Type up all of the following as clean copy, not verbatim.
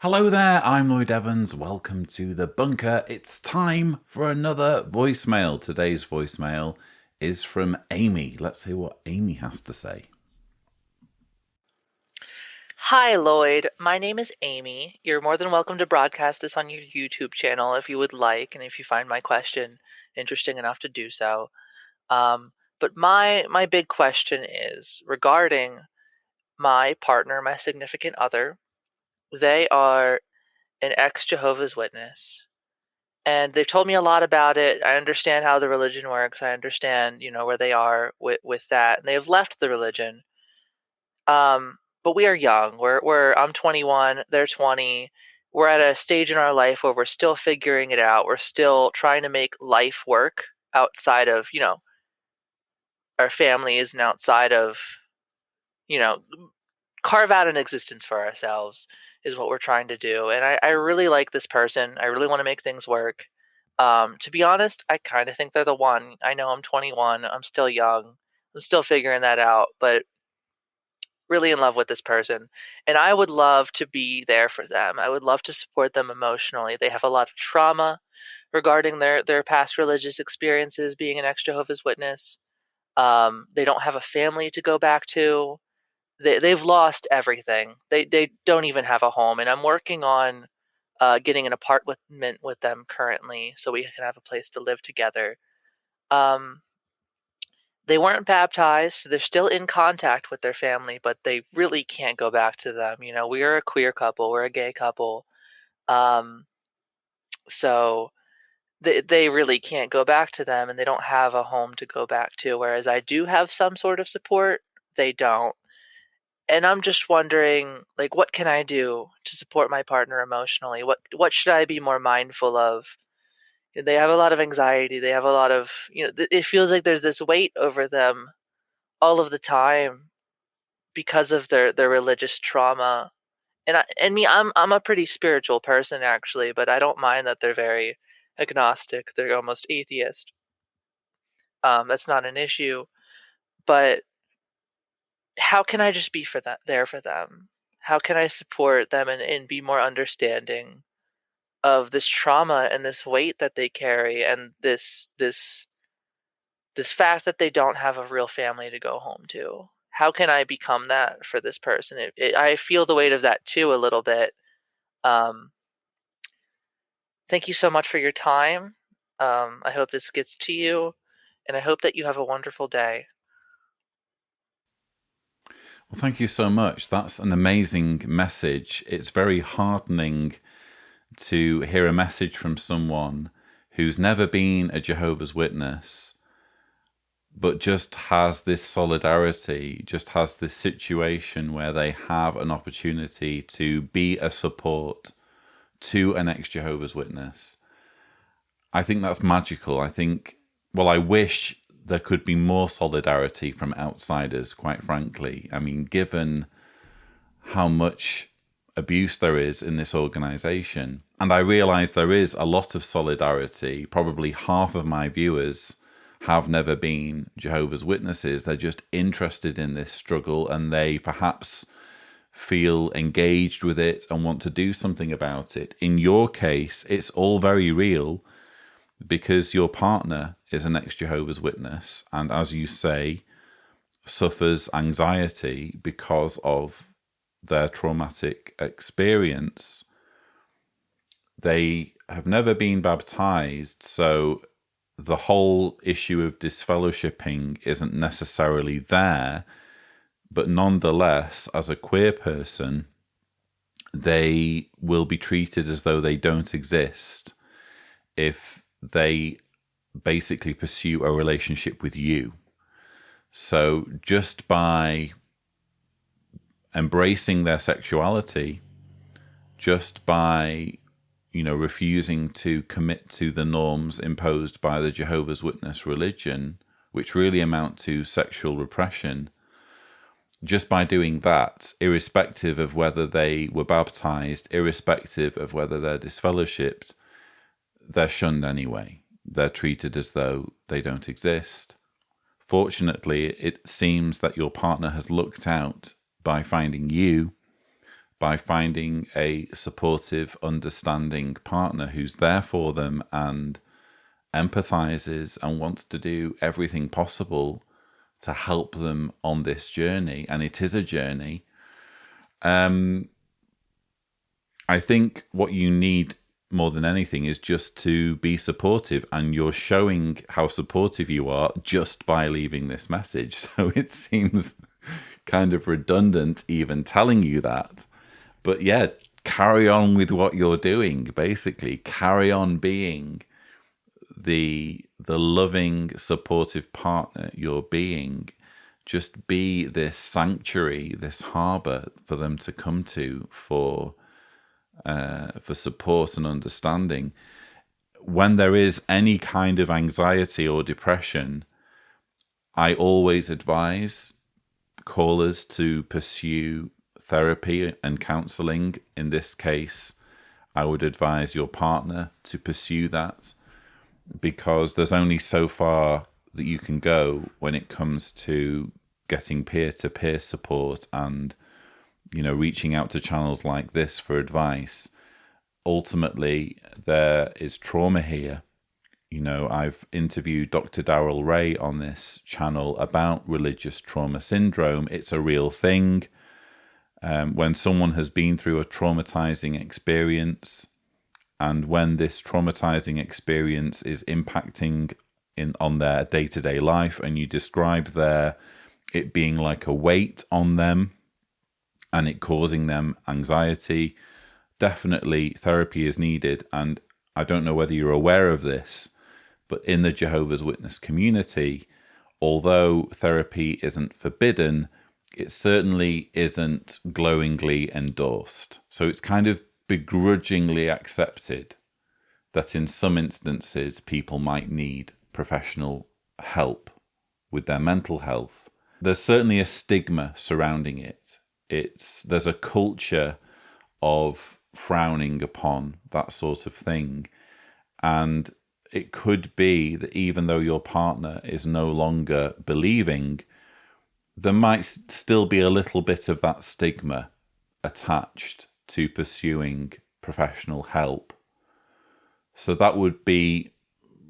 Hello there, I'm Lloyd Evans. Welcome to the bunker. It's time for another voicemail. Today's voicemail is from Amy. Let's hear what Amy has to say. Hi, Lloyd. My name is Amy. You're more than welcome to broadcast this on your YouTube channel if you would like, and if you find my question interesting enough to do so. But my big question is regarding my partner, my significant other. They are an ex-Jehovah's Witness, and they've told me a lot about it. I understand how the religion works. I understand, where they are with that, and they have left the religion. But we are young. I'm 21, they're 20. We're at a stage in our life where we're still figuring it out. We're still trying to make life work outside of, our families and outside of, you know, carve out an existence for ourselves is what we're trying to do. And I really like this person. I really want to make things work. To be honest, I kind of think they're the one. I know I'm 21. I'm still young. I'm still figuring that out, but really in love with this person, and I would love to be there for them. I would love to support them emotionally. They have a lot of trauma regarding their past religious experiences being an ex-Jehovah's Witness. They don't have a family to go back to. They've lost everything. They don't even have a home, and I'm working on getting an apartment with them currently so we can have a place to live together. Um, they weren't baptized, so they're still in contact with their family, but they really can't go back to them. We are a queer couple, we're a gay couple. Um, so they really can't go back to them, and they don't have a home to go back to. Whereas I do have some sort of support, they don't. And I'm just wondering, like, what can I do to support my partner emotionally? What should I be more mindful of? They have a lot of anxiety. They have a lot of, it feels like there's this weight over them all of the time because of their religious trauma. And I'm a pretty spiritual person actually, but I don't mind that they're very agnostic. They're almost atheist. That's not an issue. But how can I just be for that there for them? How can I support them and be more understanding of this trauma and this weight that they carry, and this fact that they don't have a real family to go home to? How can I become that for this person? I feel the weight of that too a little bit. Um, Thank you so much for your time. I hope this gets to you, and I hope that you have a wonderful day. Well, thank you so much. That's an amazing message. It's very heartening to hear a message from someone who's never been a Jehovah's Witness, but just has this solidarity, just has this situation where they have an opportunity to be a support to an ex-Jehovah's Witness. I think that's magical. I wish there could be more solidarity from outsiders, quite frankly. I mean, given how much abuse there is in this organization, and I realize there is a lot of solidarity. Probably half of my viewers have never been Jehovah's Witnesses. They're just interested in this struggle, and they perhaps feel engaged with it and want to do something about it. In your case, it's all very real because your partner is an ex-Jehovah's Witness, and as you say, suffers anxiety because of their traumatic experience. They have never been baptized, so the whole issue of disfellowshipping isn't necessarily there, but nonetheless, as a queer person, they will be treated as though they don't exist if they basically pursue a relationship with you. So just by embracing their sexuality, just by refusing to commit to the norms imposed by the Jehovah's Witness religion, which really amount to sexual repression, just by doing that, irrespective of whether they were baptized, irrespective of whether they're disfellowshipped, they're shunned anyway. They're treated as though they don't exist. Fortunately, it seems that your partner has looked out by finding you by finding a supportive, understanding partner who's there for them and empathizes and wants to do everything possible to help them on this journey. And it is a journey. I think what you need more than anything is just to be supportive, and you're showing how supportive you are just by leaving this message. So it seems kind of redundant even telling you that. But yeah, carry on with what you're doing. Basically, carry on being the loving, supportive partner you're being. Just be this sanctuary, this harbor for them to come to for support and understanding. When there is any kind of anxiety or depression, I always advise callers to pursue therapy and counseling. In this case, I would advise your partner to pursue that, because there's only so far that you can go when it comes to getting peer-to-peer support and, you know, reaching out to channels like this for advice. Ultimately, there is trauma here. You know, I've interviewed Dr. Darrell Ray on this channel about religious trauma syndrome. It's a real thing. When someone has been through a traumatizing experience, and when this traumatizing experience is impacting on their day-to-day life, and you describe it being like a weight on them and it causing them anxiety, definitely therapy is needed. And I don't know whether you're aware of this, but in the Jehovah's Witness community, although therapy isn't forbidden, it certainly isn't glowingly endorsed. So it's kind of begrudgingly accepted that in some instances people might need professional help with their mental health. There's certainly a stigma surrounding it. There's a culture of frowning upon that sort of thing. And it could be that even though your partner is no longer believing, there might still be a little bit of that stigma attached to pursuing professional help. So that would be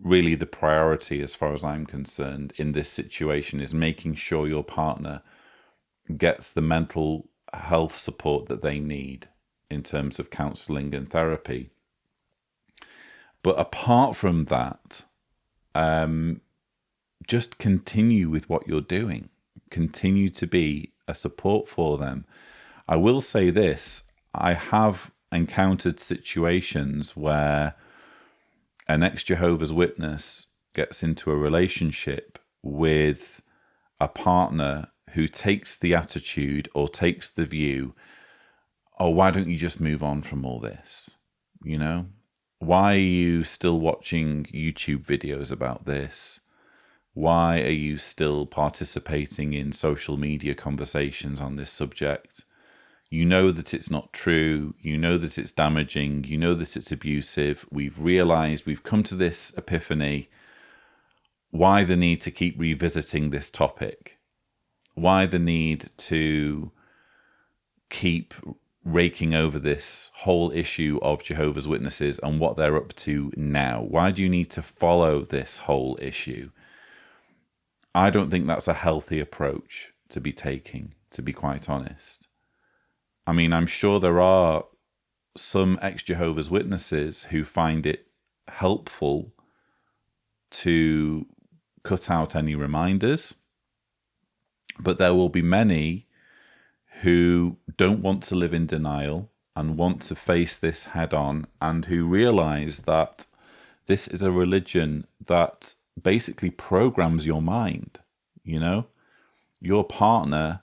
really the priority, as far as I'm concerned, in this situation, is making sure your partner gets the mental health support that they need in terms of counseling and therapy. But apart from that, just continue with what you're doing. Continue to be a support for them. I will say this, I have encountered situations where an ex-Jehovah's Witness gets into a relationship with a partner who takes the attitude or takes the view, oh, why don't you just move on from all this? You know, why are you still watching YouTube videos about this? Why are you still participating in social media conversations on this subject? You know that it's not true. You know that it's damaging. You know that it's abusive. We've realized, we've come to this epiphany. Why the need to keep revisiting this topic? Why the need to keep raking over this whole issue of Jehovah's Witnesses and what they're up to now? Why do you need to follow this whole issue? I don't think that's a healthy approach to be taking, to be quite honest. I mean, I'm sure there are some ex-Jehovah's Witnesses who find it helpful to cut out any reminders, but there will be many who don't want to live in denial and want to face this head on, and who realize that this is a religion that basically programs your mind. You know, your partner,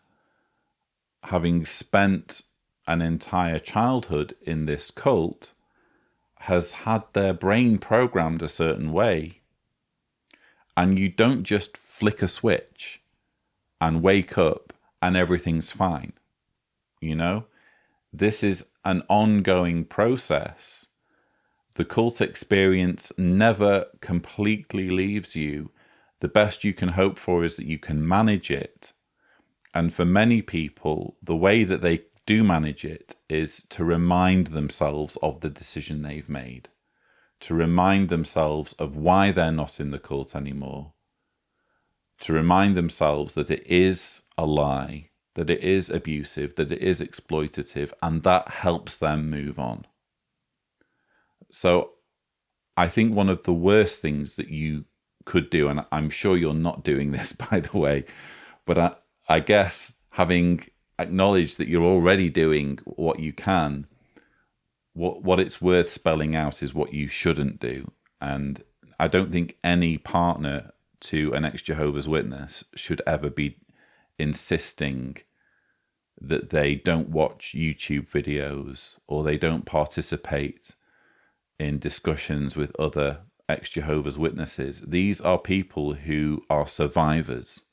having spent an entire childhood in this cult, has had their brain programmed a certain way. And you don't just flick a switch and wake up and everything's fine. You know, this is an ongoing process. The cult experience never completely leaves you. The best you can hope for is that you can manage it. And for many people, the way that they do manage it is to remind themselves of the decision they've made, to remind themselves of why they're not in the cult anymore, to remind themselves that it is a lie, that it is abusive, that it is exploitative, and that helps them move on. So I think one of the worst things that you could do, and I'm sure you're not doing this, by the way, but I guess having acknowledged that you're already doing what you can, what it's worth spelling out is what you shouldn't do. And I don't think any partner to an ex-Jehovah's Witness should ever be insisting that they don't watch YouTube videos or they don't participate in discussions with other ex-Jehovah's Witnesses. These are people who are survivors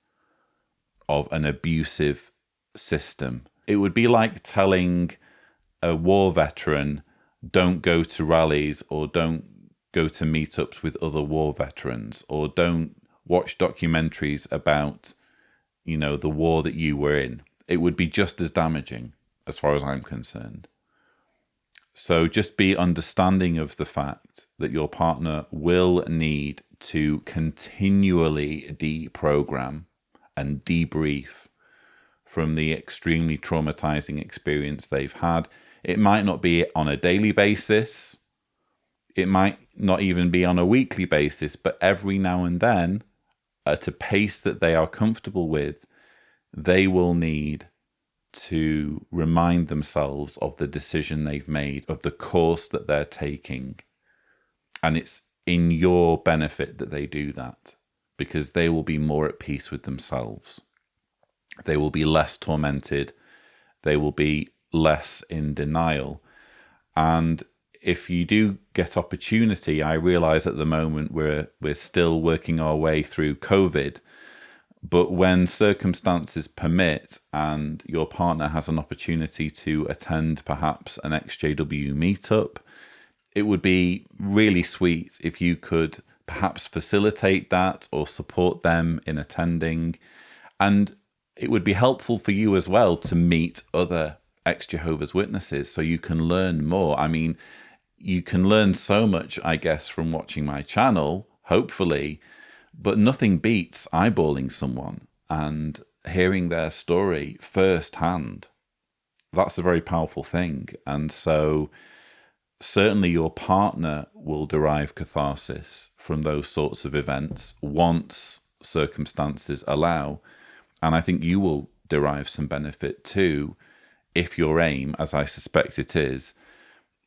of an abusive system. It would be like telling a war veteran, don't go to rallies or don't go to meetups with other war veterans or don't watch documentaries about, the war that you were in. It would be just as damaging as far as I'm concerned. So just be understanding of the fact that your partner will need to continually deprogram and debrief from the extremely traumatizing experience they've had. It might not be on a daily basis. It might not even be on a weekly basis, but every now and then, at a pace that they are comfortable with, they will need to remind themselves of the decision they've made, of the course that they're taking. And it's in your benefit that they do that, because they will be more at peace with themselves. They will be less tormented. They will be less in denial. And if you do get opportunity, I realize at the moment we're still working our way through COVID, but when circumstances permit and your partner has an opportunity to attend perhaps an ex-JW meetup, it would be really sweet if you could perhaps facilitate that or support them in attending. And it would be helpful for you as well to meet other ex-Jehovah's Witnesses so you can learn more. I mean, you can learn so much, I guess, from watching my channel, hopefully, but nothing beats eyeballing someone and hearing their story firsthand. That's a very powerful thing. And so certainly your partner will derive catharsis from those sorts of events once circumstances allow. And I think you will derive some benefit too, if your aim, as I suspect it is,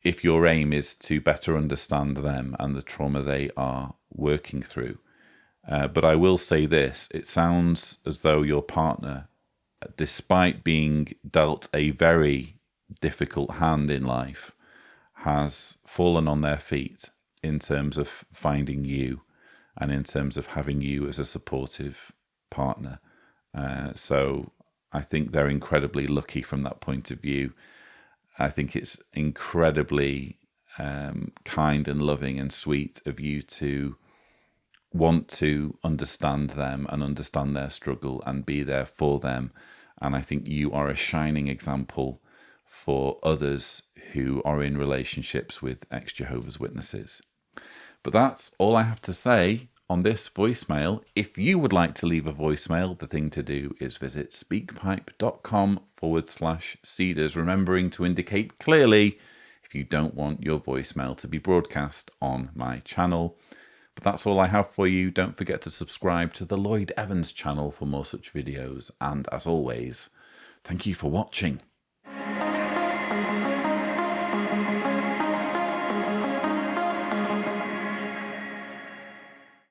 if your aim is to better understand them and the trauma they are working through. But I will say this, it sounds as though your partner, despite being dealt a very difficult hand in life, has fallen on their feet in terms of finding you and in terms of having you as a supportive partner. So I think they're incredibly lucky from that point of view. I think it's incredibly kind and loving and sweet of you to want to understand them and understand their struggle and be there for them. And I think you are a shining example for others who are in relationships with ex-Jehovah's Witnesses. But that's all I have to say on this voicemail. If you would like to leave a voicemail, the thing to do is visit speakpipe.com/Cedars, remembering to indicate clearly if you don't want your voicemail to be broadcast on my channel. But that's all I have for you. Don't forget to subscribe to the Lloyd Evans channel for more such videos. And as always, thank you for watching.